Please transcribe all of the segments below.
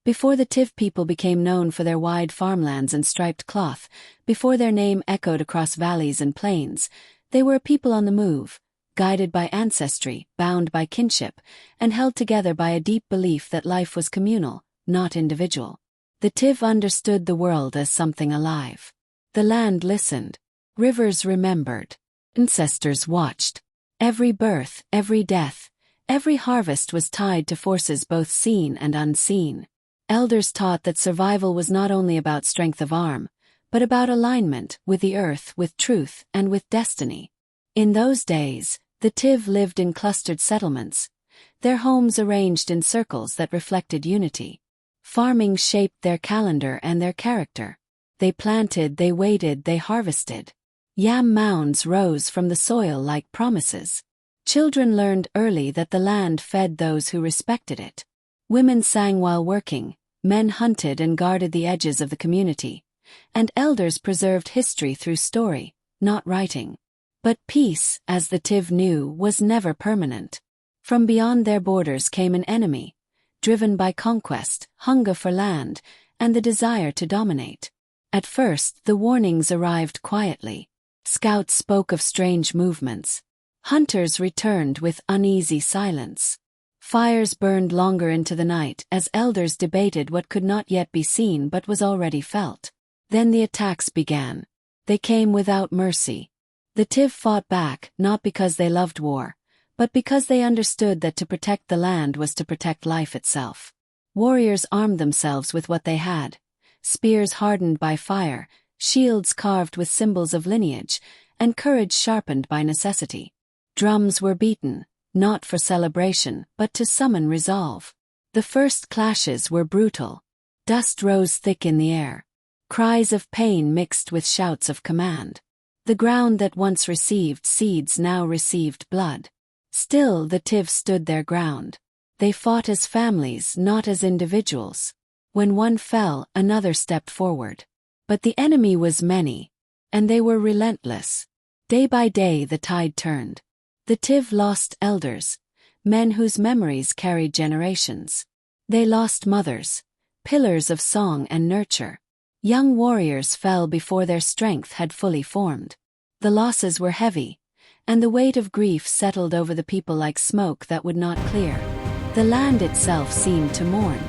Before the Tiv people became known for their wide farmlands and striped cloth, before their name echoed across valleys and plains, they were a people on the move, guided by ancestry, bound by kinship, and held together by a deep belief that life was communal, not individual. The Tiv understood the world as something alive. The land listened. Rivers remembered. Ancestors watched. Every birth, every death, every harvest was tied to forces both seen and unseen. Elders taught that survival was not only about strength of arm, but about alignment with the earth, with truth, and with destiny. In those days, the Tiv lived in clustered settlements, their homes arranged in circles that reflected unity. Farming shaped their calendar and their character. They planted, they waited, they harvested. Yam mounds rose from the soil like promises. Children learned early that the land fed those who respected it. Women sang while working, men hunted and guarded the edges of the community, and elders preserved history through story, not writing. But peace, as the Tiv knew, was never permanent. From beyond their borders came an enemy, driven by conquest, hunger for land, and the desire to dominate. At first, the warnings arrived quietly. Scouts spoke of strange movements. Hunters returned with uneasy silence. Fires burned longer into the night as elders debated what could not yet be seen but was already felt. Then the attacks began. They came without mercy. The Tiv fought back, not because they loved war, but because they understood that to protect the land was to protect life itself. Warriors armed themselves with what they had: spears hardened by fire, shields carved with symbols of lineage, and courage sharpened by necessity. Drums were beaten, not for celebration, but to summon resolve. The first clashes were brutal. Dust rose thick in the air. Cries of pain mixed with shouts of command. The ground that once received seeds now received blood. Still the Tiv stood their ground. They fought as families, not as individuals. When one fell, another stepped forward. But the enemy was many, and they were relentless. Day by day the tide turned. The Tiv lost elders, men whose memories carried generations. They lost mothers, pillars of song and nurture. Young warriors fell before their strength had fully formed. The losses were heavy, and the weight of grief settled over the people like smoke that would not clear. The land itself seemed to mourn.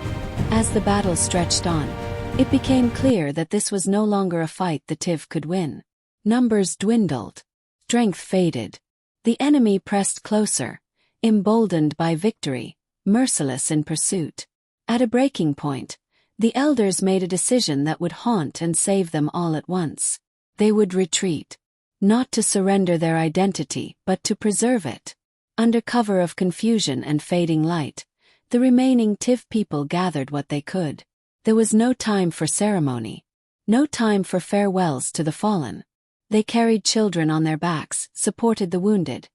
As the battle stretched on, it became clear that this was no longer a fight the Tiv could win. Numbers dwindled. Strength faded. The enemy pressed closer, emboldened by victory, merciless in pursuit. At a breaking point, the elders made a decision that would haunt and save them all at once. They would retreat. Not to surrender their identity, but to preserve it. Under cover of confusion and fading light, the remaining Tiv people gathered what they could. There was no time for ceremony. No time for farewells to the fallen. They carried children on their backs, supported the wounded,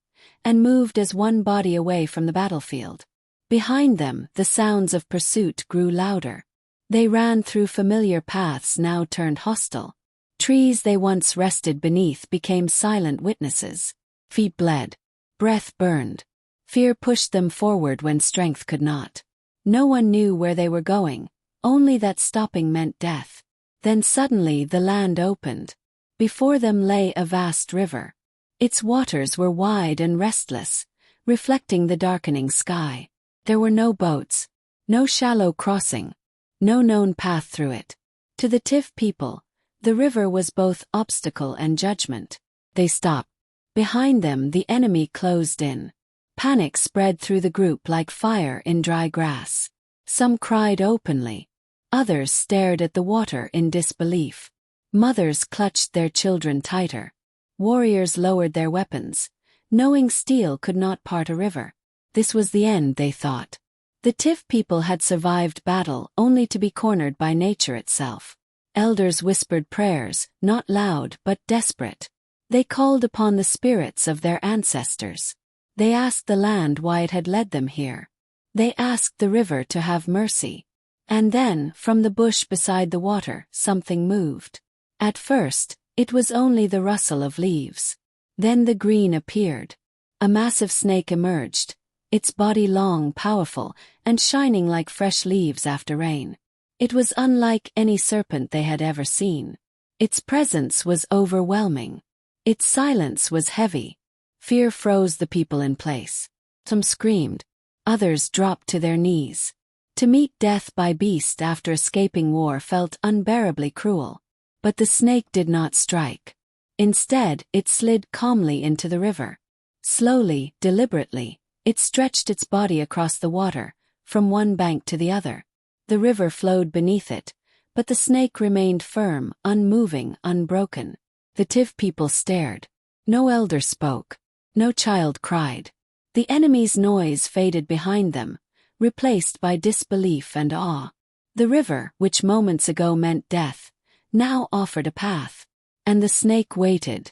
and moved as one body away from the battlefield. Behind them, the sounds of pursuit grew louder. They ran through familiar paths now turned hostile. Trees they once rested beneath became silent witnesses. Feet bled. Breath burned. Fear pushed them forward when strength could not. No one knew where they were going, only that stopping meant death. Then suddenly the land opened. Before them lay a vast river. Its waters were wide and restless, reflecting the darkening sky. There were no boats, no shallow crossing, no known path through it. To the Tiv people, the river was both obstacle and judgment. They stopped. Behind them the enemy closed in. Panic spread through the group like fire in dry grass. Some cried openly. Others stared at the water in disbelief. Mothers clutched their children tighter. Warriors lowered their weapons, knowing steel could not part a river. This was the end, they thought. The Tiv people had survived battle only to be cornered by nature itself. Elders whispered prayers, not loud but desperate. They called upon the spirits of their ancestors. They asked the land why it had led them here. They asked the river to have mercy. And then, from the bush beside the water, something moved. At first, it was only the rustle of leaves. Then the green appeared. A massive snake emerged, its body long, powerful, and shining like fresh leaves after rain. It was unlike any serpent they had ever seen. Its presence was overwhelming. Its silence was heavy. Fear froze the people in place. Some screamed. Others dropped to their knees. To meet death by beast after escaping war felt unbearably cruel. But the snake did not strike. Instead, it slid calmly into the river. Slowly, deliberately, it stretched its body across the water, from one bank to the other. The river flowed beneath it, but the snake remained firm, unmoving, unbroken. The Tiv people stared. No elder spoke. No child cried. The enemy's noise faded behind them, replaced by disbelief and awe. The river, which moments ago meant death, now offered a path. And the snake waited.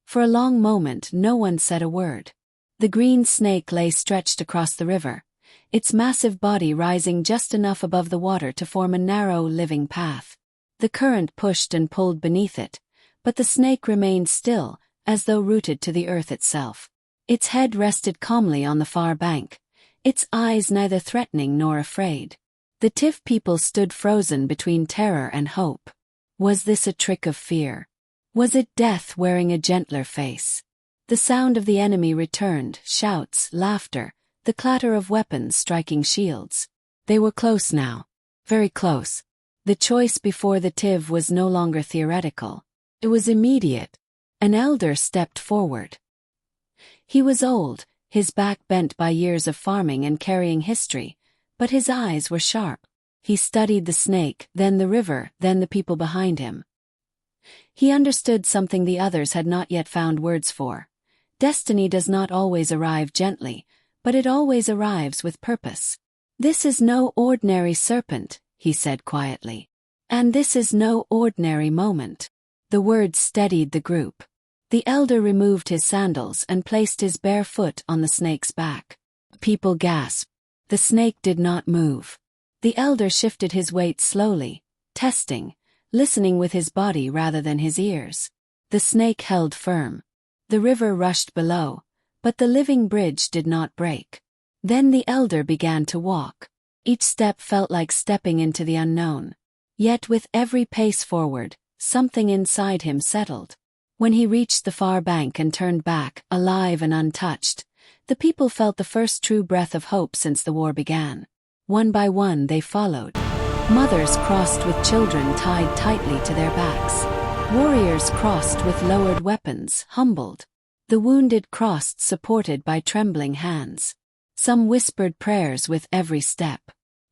For a long moment no one said a word. The green snake lay stretched across the river, its massive body rising just enough above the water to form a narrow, living path. The current pushed and pulled beneath it, but the snake remained still, as though rooted to the earth itself. Its head rested calmly on the far bank, its eyes neither threatening nor afraid. The Tiv people stood frozen between terror and hope. Was this a trick of fear? Was it death wearing a gentler face? The sound of the enemy returned, shouts, laughter, the clatter of weapons striking shields. They were close now. Very close. The choice before the Tiv was no longer theoretical. It was immediate. An elder stepped forward. He was old, his back bent by years of farming and carrying history, but his eyes were sharp. He studied the snake, then the river, then the people behind him. He understood something the others had not yet found words for. Destiny does not always arrive gently, but it always arrives with purpose. "This is no ordinary serpent," he said quietly. "And this is no ordinary moment." The words steadied the group. The elder removed his sandals and placed his bare foot on the snake's back. People gasped. The snake did not move. The elder shifted his weight slowly, testing, listening with his body rather than his ears. The snake held firm. The river rushed below, but the living bridge did not break. Then the elder began to walk. Each step felt like stepping into the unknown. Yet with every pace forward, something inside him settled. When he reached the far bank and turned back, alive and untouched, the people felt the first true breath of hope since the war began. One by one they followed. Mothers crossed with children tied tightly to their backs. Warriors crossed with lowered weapons, humbled. The wounded crossed supported by trembling hands. Some whispered prayers with every step.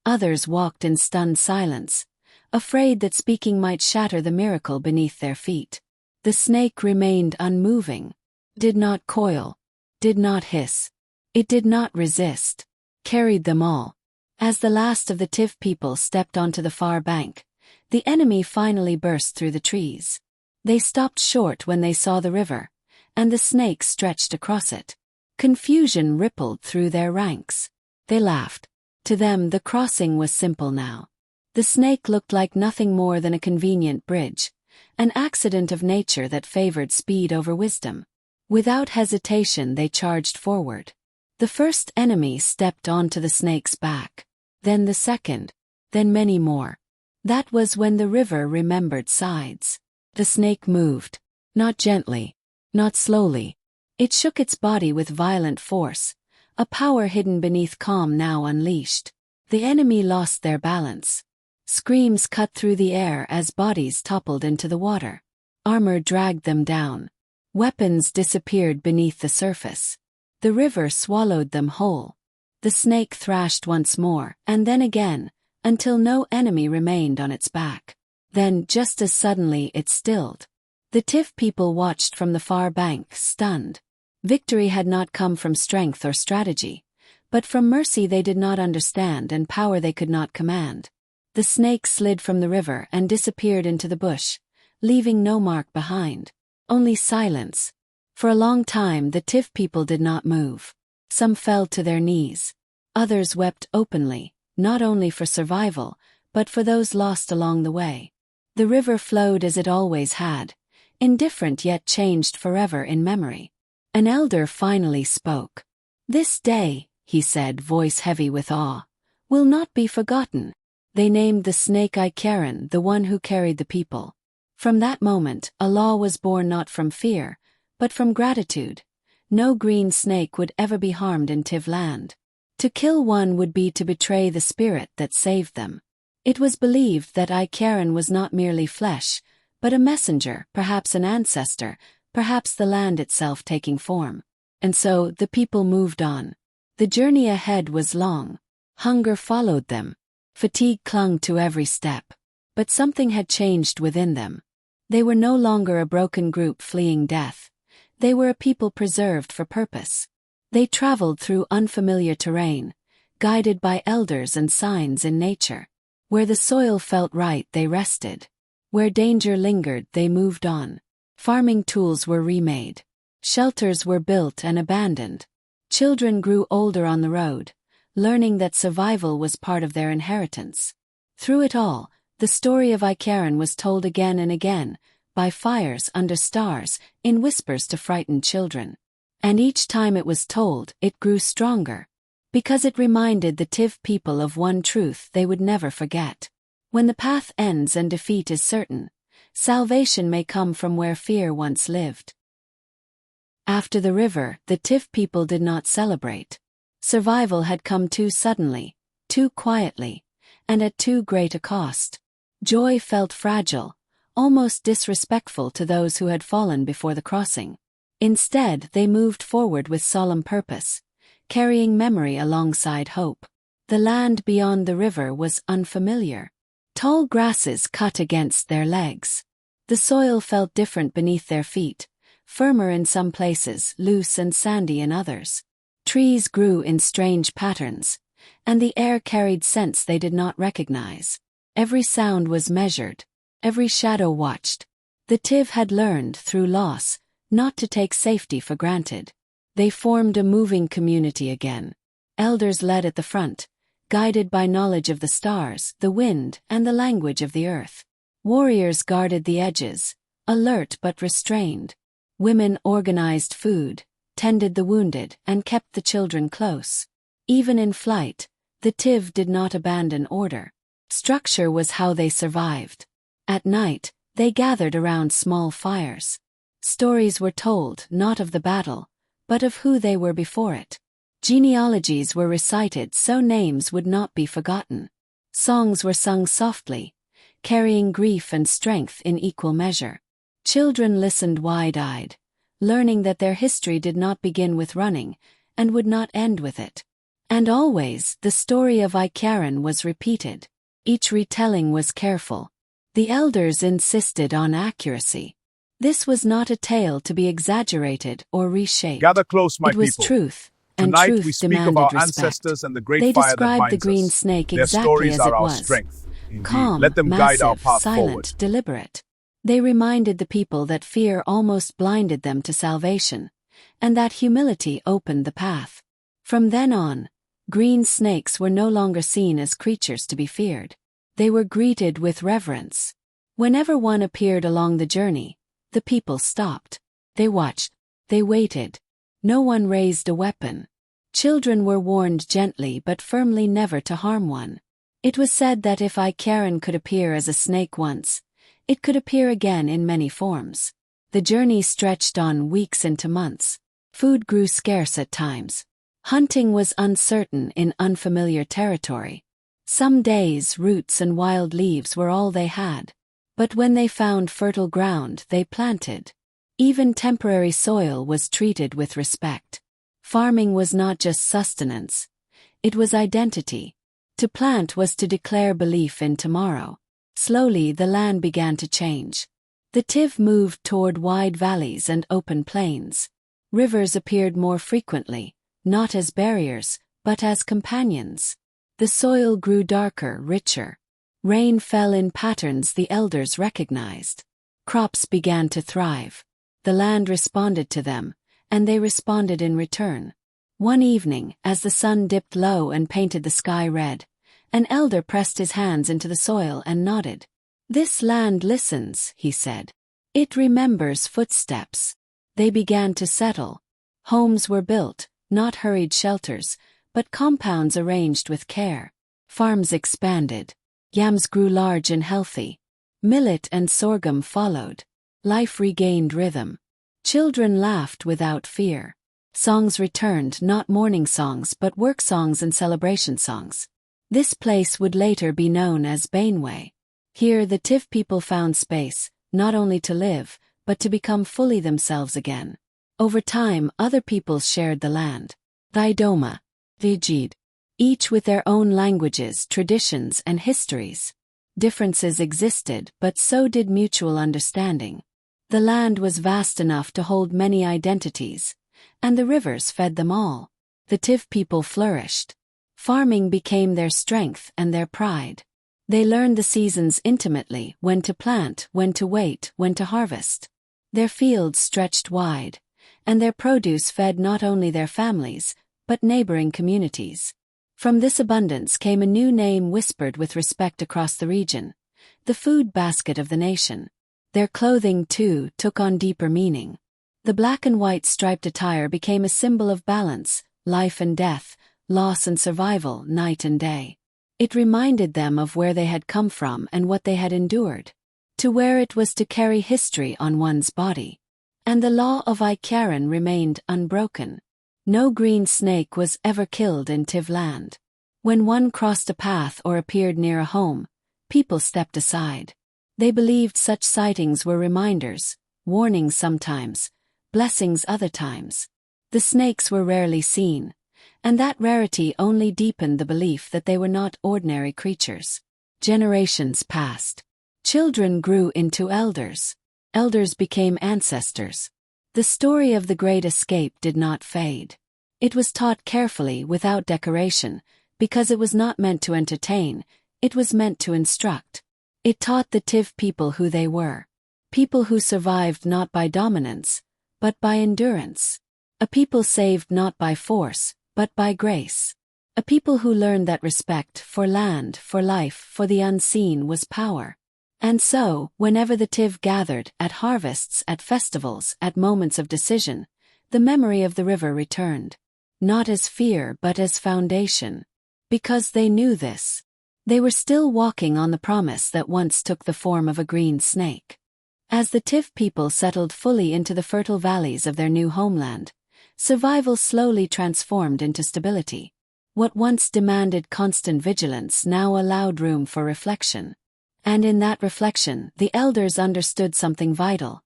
Others walked in stunned silence, afraid that speaking might shatter the miracle beneath their feet. The snake remained unmoving, did not coil, did not hiss. It did not resist, carried them all. As the last of the Tiv people stepped onto the far bank, the enemy finally burst through the trees. They stopped short when they saw the river, and the snake stretched across it. Confusion rippled through their ranks. They laughed. To them the crossing was simple now. The snake looked like nothing more than a convenient bridge, an accident of nature that favored speed over wisdom. Without hesitation they charged forward. The first enemy stepped onto the snake's back, then the second, then many more. That was when the river remembered sides. The snake moved, not gently, not slowly. It shook its body with violent force, a power hidden beneath calm now unleashed. The enemy lost their balance. Screams cut through the air as bodies toppled into the water. Armor dragged them down. Weapons disappeared beneath the surface. The river swallowed them whole. The snake thrashed once more, and then again, until no enemy remained on its back. Then, just as suddenly, it stilled. The Tiv people watched from the far bank, stunned. Victory had not come from strength or strategy, but from mercy they did not understand and power they could not command. The snake slid from the river and disappeared into the bush, leaving no mark behind. Only silence. For a long time the Tiv people did not move. Some fell to their knees. Others wept openly, not only for survival, but for those lost along the way. The river flowed as it always had, indifferent yet changed forever in memory. An elder finally spoke. "This day," he said, voice heavy with awe, "will not be forgotten. They named the snake Ikyaren, the one who carried the people. From that moment, a law was born not from fear, but from gratitude. No green snake would ever be harmed in Tiv land. To kill one would be to betray the spirit that saved them. It was believed that Ikyaren was not merely flesh, but a messenger, perhaps an ancestor, perhaps the land itself taking form. And so, the people moved on. The journey ahead was long. Hunger followed them. Fatigue clung to every step. But something had changed within them. They were no longer a broken group fleeing death. They were a people preserved for purpose. They traveled through unfamiliar terrain, guided by elders and signs in nature. Where the soil felt right, they rested. Where danger lingered, they moved on. Farming tools were remade. Shelters were built and abandoned. Children grew older on the road, learning that survival was part of their inheritance. Through it all, the story of Ikyaren was told again and again, by fires under stars, in whispers to frightened children. And each time it was told, it grew stronger. Because it reminded the Tiv people of one truth they would never forget. When the path ends and defeat is certain, salvation may come from where fear once lived. After the river, the Tiv people did not celebrate. Survival had come too suddenly, too quietly, and at too great a cost. Joy felt fragile, almost disrespectful to those who had fallen before the crossing. Instead, they moved forward with solemn purpose, carrying memory alongside hope. The land beyond the river was unfamiliar. Tall grasses cut against their legs. The soil felt different beneath their feet, firmer in some places, loose and sandy in others. Trees grew in strange patterns, and the air carried scents they did not recognize. Every sound was measured, every shadow watched. The Tiv had learned, through loss, not to take safety for granted. They formed a moving community again. Elders led at the front, guided by knowledge of the stars, the wind, and the language of the earth. Warriors guarded the edges, alert but restrained. Women organized food, tended the wounded, and kept the children close. Even in flight, the Tiv did not abandon order. Structure was how they survived. At night, they gathered around small fires. Stories were told, not of the battle, but of who they were before it. Genealogies were recited so names would not be forgotten. Songs were sung softly, carrying grief and strength in equal measure. Children listened wide-eyed, learning that their history did not begin with running, and would not end with it. And always, the story of Ikyaren was repeated. Each retelling was careful. The elders insisted on accuracy. This was not a tale to be exaggerated or reshaped. Gather close, my people. It was truth, and Tonight truth we speak demanded of our respect. ancestors and the great They fire that described binds the green us. snake Their exactly stories as are it our was. strength. Indeed. Calm, Let them massive, guide our path silent, forward. deliberate. They reminded the people that fear almost blinded them to salvation, and that humility opened the path. From then on, green snakes were no longer seen as creatures to be feared. They were greeted with reverence. Whenever one appeared along the journey, the people stopped. They watched. They waited. No one raised a weapon. Children were warned gently but firmly never to harm one. It was said that if Ikyaren could appear as a snake once, it could appear again in many forms. The journey stretched on weeks into months. Food grew scarce at times. Hunting was uncertain in unfamiliar territory. Some days roots and wild leaves were all they had. But when they found fertile ground, they planted. Even temporary soil was treated with respect. Farming was not just sustenance. It was identity. To plant was to declare belief in tomorrow. Slowly the land began to change. The Tiv moved toward wide valleys and open plains. Rivers appeared more frequently, not as barriers, but as companions. The soil grew darker, richer. Rain fell in patterns the elders recognized. Crops began to thrive. The land responded to them, and they responded in return. One evening, as the sun dipped low and painted the sky red, an elder pressed his hands into the soil and nodded. "This land listens," he said. "It remembers footsteps." They began to settle. Homes were built, not hurried shelters, but compounds arranged with care. Farms expanded. Yams grew large and healthy. Millet and sorghum followed. Life regained rhythm. Children laughed without fear. Songs returned, not mourning songs but work songs and celebration songs. This place would later be known as Benue. Here the Tiv people found space, not only to live, but to become fully themselves again. Over time, other peoples shared the land. Idoma, Vijid, each with their own languages, traditions, and histories. Differences existed, but so did mutual understanding. The land was vast enough to hold many identities, and the rivers fed them all. The Tiv people flourished. Farming became their strength and their pride. They learned the seasons intimately, when to plant, when to wait, when to harvest. Their fields stretched wide, and their produce fed not only their families, but neighboring communities. From this abundance came a new name whispered with respect across the region: the food basket of the nation. Their clothing, too, took on deeper meaning. The black and white striped attire became a symbol of balance, life and death, loss and survival, night and day. It reminded them of where they had come from and what they had endured. To wear it was to carry history on one's body. And the law of Ikyaren remained unbroken. No green snake was ever killed in Tiv land. When one crossed a path or appeared near a home, people stepped aside. They believed such sightings were reminders, warnings sometimes, blessings other times. The snakes were rarely seen, and that rarity only deepened the belief that they were not ordinary creatures. Generations passed. Children grew into elders. Elders became ancestors. The story of the Great Escape did not fade. It was taught carefully, without decoration, because it was not meant to entertain, it was meant to instruct. It taught the Tiv people who they were. People who survived not by dominance, but by endurance. A people saved not by force, but by grace. A people who learned that respect for land, for life, for the unseen was power. And so, whenever the Tiv gathered, at harvests, at festivals, at moments of decision, the memory of the river returned. Not as fear but as foundation. Because they knew this. They were still walking on the promise that once took the form of a green snake. As the Tiv people settled fully into the fertile valleys of their new homeland, survival slowly transformed into stability. What once demanded constant vigilance now allowed room for reflection. And in that reflection, the elders understood something vital.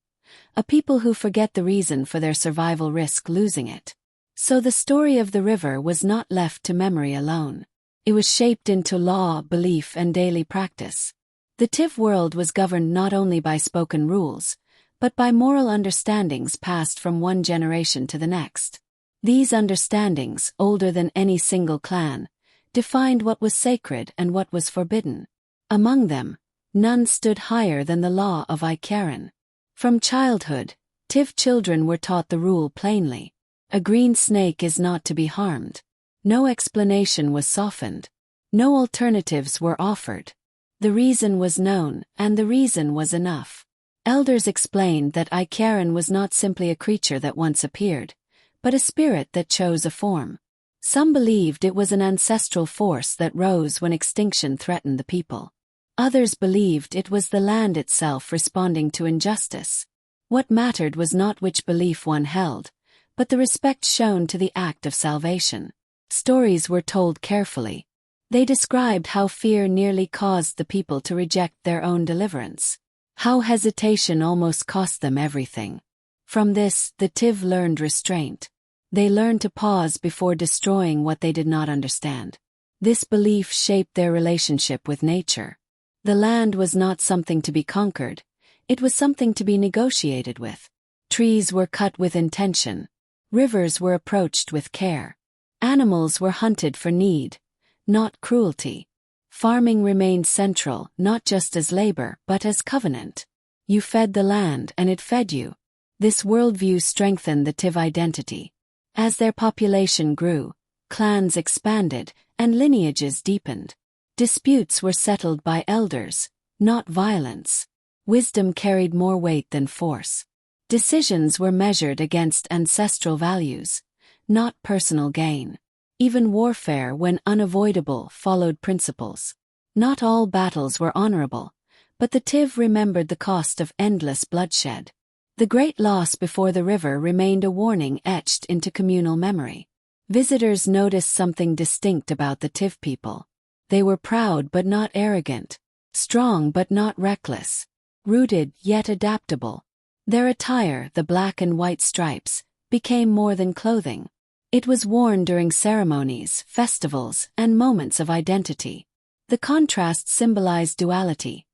A people who forget the reason for their survival risk losing it. So the story of the river was not left to memory alone. It was shaped into law, belief, and daily practice. The Tiv world was governed not only by spoken rules, but by moral understandings passed from one generation to the next. These understandings, older than any single clan, defined what was sacred and what was forbidden. Among them, none stood higher than the law of Ikyaren. From childhood, Tiv children were taught the rule plainly. A green snake is not to be harmed. No explanation was softened. No alternatives were offered. The reason was known, and the reason was enough. Elders explained that Ikyaren was not simply a creature that once appeared, but a spirit that chose a form. Some believed it was an ancestral force that rose when extinction threatened the people. Others believed it was the land itself responding to injustice. What mattered was not which belief one held, but the respect shown to the act of salvation. Stories were told carefully. They described how fear nearly caused the people to reject their own deliverance. How hesitation almost cost them everything. From this, the Tiv learned restraint. They learned to pause before destroying what they did not understand. This belief shaped their relationship with nature. The land was not something to be conquered, it was something to be negotiated with. Trees were cut with intention. Rivers were approached with care. Animals were hunted for need, not cruelty. Farming remained central, not just as labor, but as covenant. You fed the land and it fed you. This worldview strengthened the Tiv identity. As their population grew, clans expanded, and lineages deepened. Disputes were settled by elders, not violence. Wisdom carried more weight than force. Decisions were measured against ancestral values, not personal gain. Even warfare, when unavoidable, followed principles. Not all battles were honorable, but the Tiv remembered the cost of endless bloodshed. The great loss before the river remained a warning etched into communal memory. Visitors noticed something distinct about the Tiv people. They were proud but not arrogant, strong but not reckless, rooted yet adaptable. Their attire, the black and white stripes, became more than clothing. It was worn during ceremonies, festivals, and moments of identity. The contrast symbolized duality: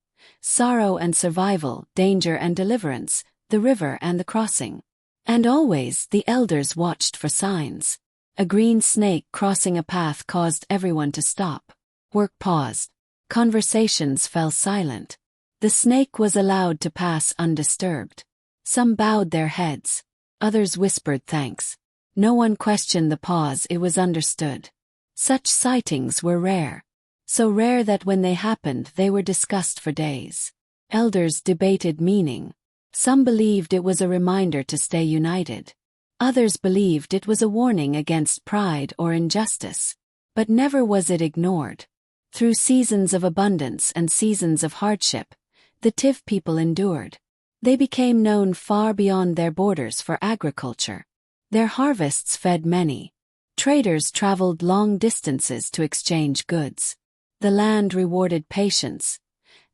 sorrow and survival, danger and deliverance, the river and the crossing. And always the elders watched for signs. A green snake crossing a path caused everyone to stop. Work paused. Conversations fell silent. The snake was allowed to pass undisturbed. Some bowed their heads. Others whispered thanks. No one questioned the pause, it was understood. Such sightings were rare. So rare that when they happened they were discussed for days. Elders debated meaning. Some believed it was a reminder to stay united. Others believed it was a warning against pride or injustice. But never was it ignored. Through seasons of abundance and seasons of hardship, the Tiv people endured. They became known far beyond their borders for agriculture. Their harvests fed many. Traders traveled long distances to exchange goods. The land rewarded patience,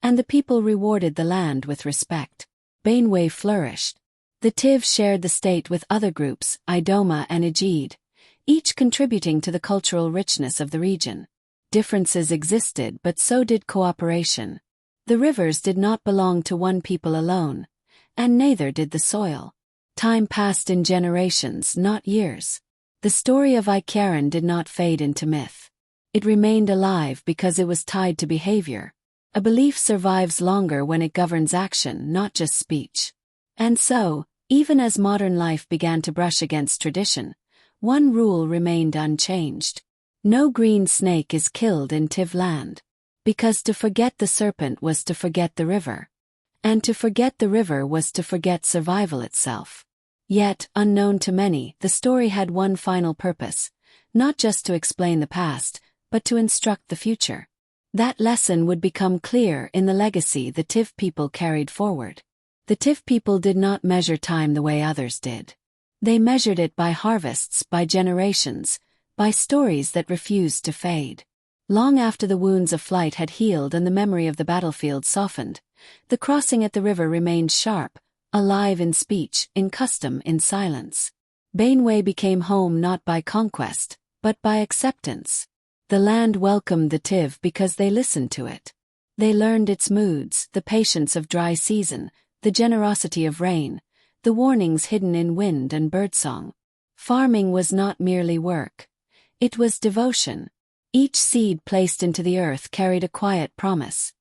and the people rewarded the land with respect. Benue flourished. The Tiv shared the state with other groups, Idoma and Ejid, each contributing to the cultural richness of the region. Differences existed, but so did cooperation. The rivers did not belong to one people alone, and neither did the soil. Time passed in generations, not years. The story of Ikyaren did not fade into myth. It remained alive because it was tied to behavior. A belief survives longer when it governs action, not just speech. And so, even as modern life began to brush against tradition, one rule remained unchanged. No green snake is killed in Tiv land. Because to forget the serpent was to forget the river. And to forget the river was to forget survival itself. Yet, unknown to many, the story had one final purpose, not just to explain the past, but to instruct the future. That lesson would become clear in the legacy the Tiv people carried forward. The Tiv people did not measure time the way others did. They measured it by harvests, by generations, by stories that refused to fade. Long after the wounds of flight had healed and the memory of the battlefield softened, the crossing at the river remained sharp, alive in speech, in custom, in silence. Benue became home not by conquest, but by acceptance. The land welcomed the Tiv because they listened to it. They learned its moods, the patience of dry season, the generosity of rain, the warnings hidden in wind and birdsong. Farming was not merely work. It was devotion. Each seed placed into the earth carried a quiet promise.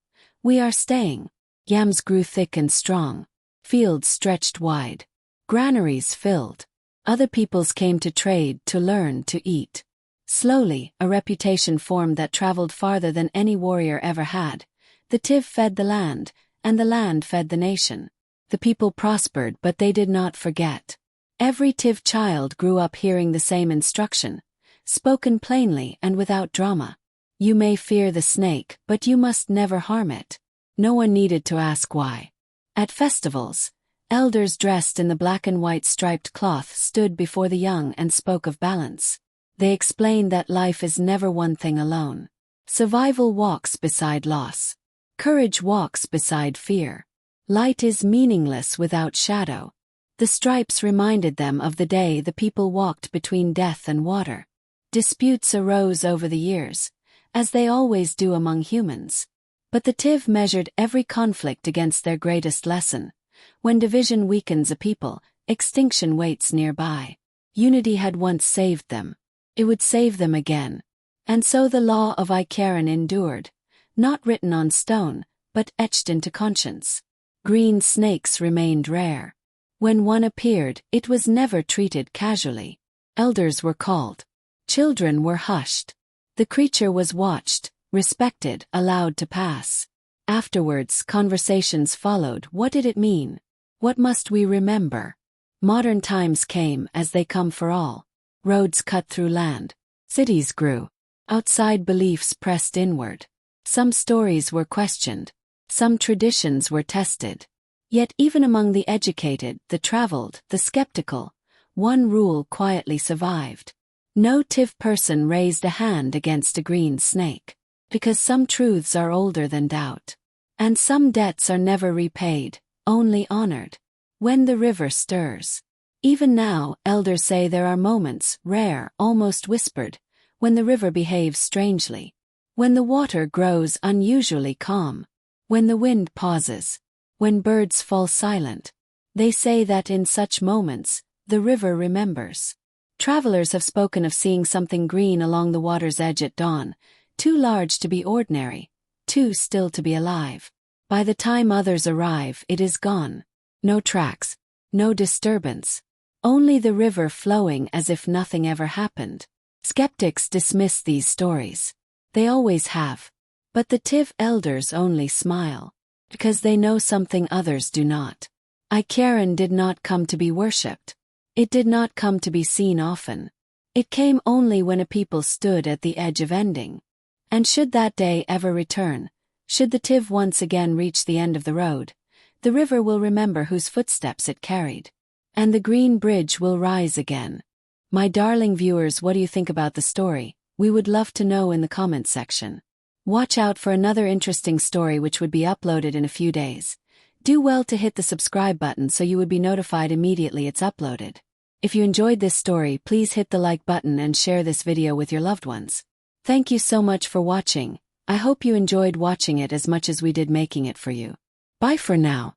We are staying. Yams grew thick and strong. Fields stretched wide. Granaries filled. Other peoples came to trade, to learn, to eat. Slowly, a reputation formed that traveled farther than any warrior ever had. The Tiv fed the land, and the land fed the nation. The people prospered, but they did not forget. Every Tiv child grew up hearing the same instruction, spoken plainly and without drama. You may fear the snake, but you must never harm it. No one needed to ask why. At festivals, elders dressed in the black and white striped cloth stood before the young and spoke of balance. They explained that life is never one thing alone. Survival walks beside loss. Courage walks beside fear. Light is meaningless without shadow. The stripes reminded them of the day the people walked between death and water. Disputes arose over the years, as they always do among humans. But the Tiv measured every conflict against their greatest lesson. When division weakens a people, extinction waits nearby. Unity had once saved them. It would save them again. And so the law of Ikyaren endured, not written on stone, but etched into conscience. Green snakes remained rare. When one appeared, it was never treated casually. Elders were called. Children were hushed. The creature was watched, respected, allowed to pass. Afterwards, conversations followed. What did it mean? What must we remember? Modern times came, as they come for all. Roads cut through land. Cities grew. Outside beliefs pressed inward. Some stories were questioned. Some traditions were tested. Yet even among the educated, the traveled, the skeptical, one rule quietly survived. No Tiv person raised a hand against a green snake. Because some truths are older than doubt. And some debts are never repaid, only honored. When the river stirs. Even now, elders say there are moments, rare, almost whispered, when the river behaves strangely. When the water grows unusually calm. When the wind pauses. When birds fall silent. They say that in such moments, the river remembers. Travelers have spoken of seeing something green along the water's edge at dawn, too large to be ordinary, too still to be alive. By the time others arrive, it is gone. No tracks, no disturbance. Only the river flowing as if nothing ever happened. Skeptics dismiss these stories. They always have. But the Tiv elders only smile. Because they know something others do not. Ikyaren did not come to be worshipped. It did not come to be seen often. It came only when a people stood at the edge of ending. And should that day ever return, should the Tiv once again reach the end of the road, the river will remember whose footsteps it carried. And the green bridge will rise again. My darling viewers, what do you think about the story? We would love to know in the comments section. Watch out for another interesting story which would be uploaded in a few days. Do well to hit the subscribe button so you would be notified immediately it's uploaded. If you enjoyed this story, please hit the like button and share this video with your loved ones. Thank you so much for watching. I hope you enjoyed watching it as much as we did making it for you. Bye for now.